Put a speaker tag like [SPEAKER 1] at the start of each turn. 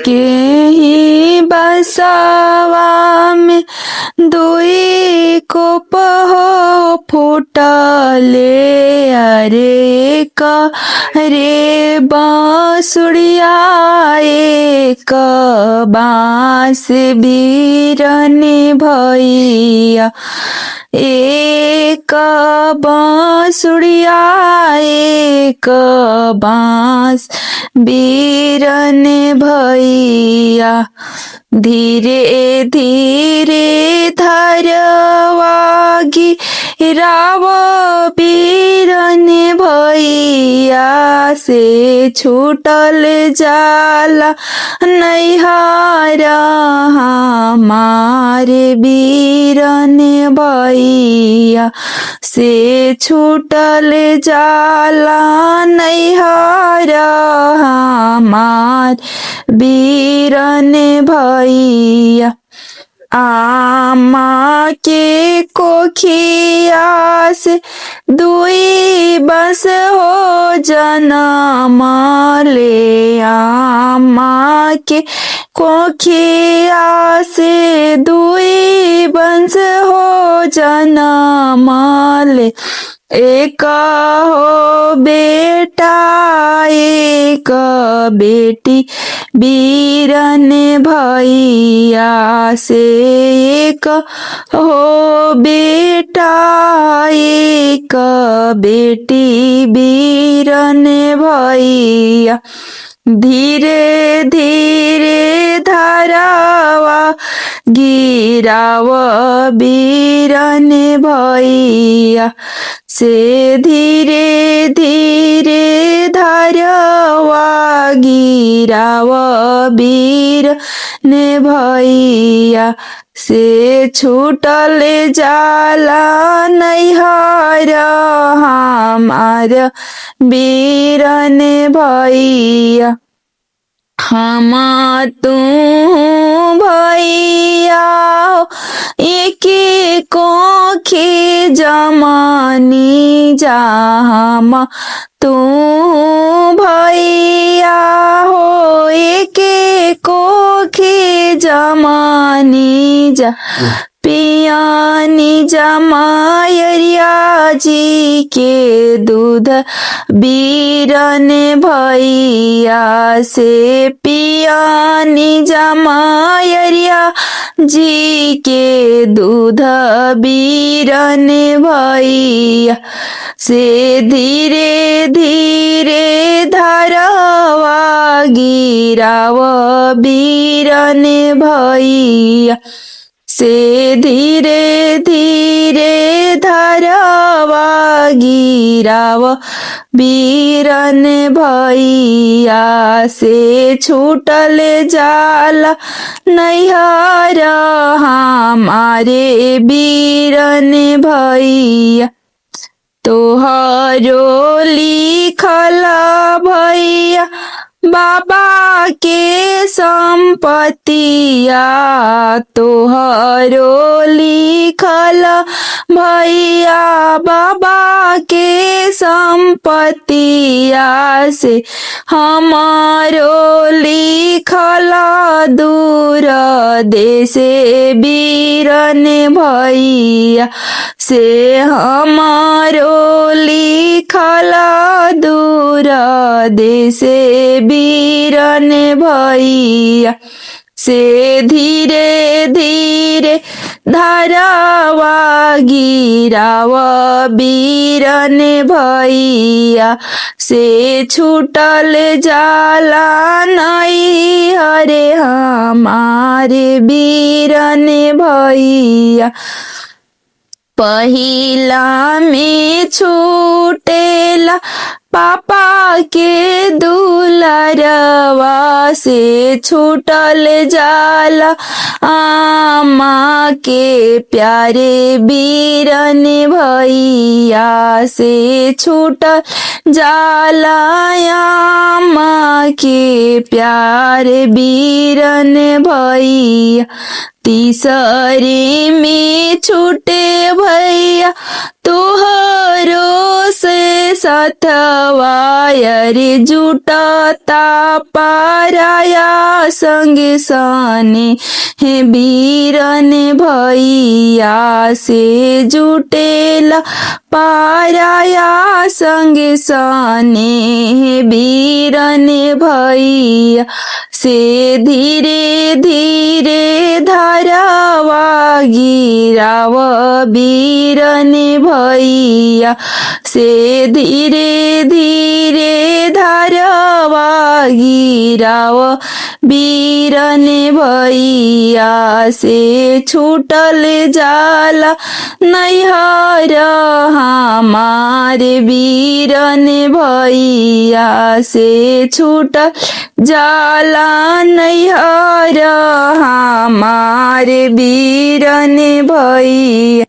[SPEAKER 1] के ही बसवा में दुई कोप हो फूटले अरे का रे बांसुरिया एक बांस बीरन भैया एक बांसुरिया एक बांस बीरन भैया धीरे धीरे धरवागी राव बीरन भैया से छूटल जाला नैहारा हमारे बीरन भैया से छूटल जाला नैहारा हमार बीरन भैया आमा के कोखिया से दुई बस हो जनम ले आमा के कोखिया से दुई बंस हो जनम ले एक हो बेटा एक बेटी बीरन भैया से एक हो बेटा एक बेटी बीरन भैया धीरे धीरे धरावा गिराव बीरन भैया से धीरे धीरे धरवा गिराव बीरन भैया से छूटल जाला नैहर हमार बीरन भैया हम तू भैया एक कोखी जमानी जाम तू भैया हो एक कोखी जमानी जा पियानी जमायरिया जी के दूध बीरन भैया से पियानी जमायरिया जी के दूध बीरन भैया से धीरे धीरे धरवा गिराव बीरन भैया से धीरे धीरे धरवा गिराव बीरन भैया से छूटल जाला नैहर हमारे बीरन भैया तोहरो लिखल भैया बाबा के संपत्तिया तोहरो लिखल भैया बाबा के संपत्तिया से हमारो लिखल दूर देश बीरन भैया से हमारो लिखल दूर देश बीरन भैया से धीरे धीरे धरवा गिराव बीरन भैया से छूटल जाला नैहर हमारे बीरन भैया पहिला में छूटेला पापा के दुलारवा से छूटल जाला आमा के प्यारे बीरन भैया से छूटल जाला आमा के प्यारे बीरन भैया तीसरे में छूटे भैया तोहरो से सतवा रे जुटता पाराया संगे सने हे बीरन भैया से जुटेला पाराया संगे सने हे बीरन भैया से धीरे धीरे धारावा गिराव बीरन भैया से धीरे धीरे धारावा गिराव बीरन भैया से छूटल जाला नैहर हमारे बीरन भैया से छूटल जाला नैहर हमारे बीरन भैया।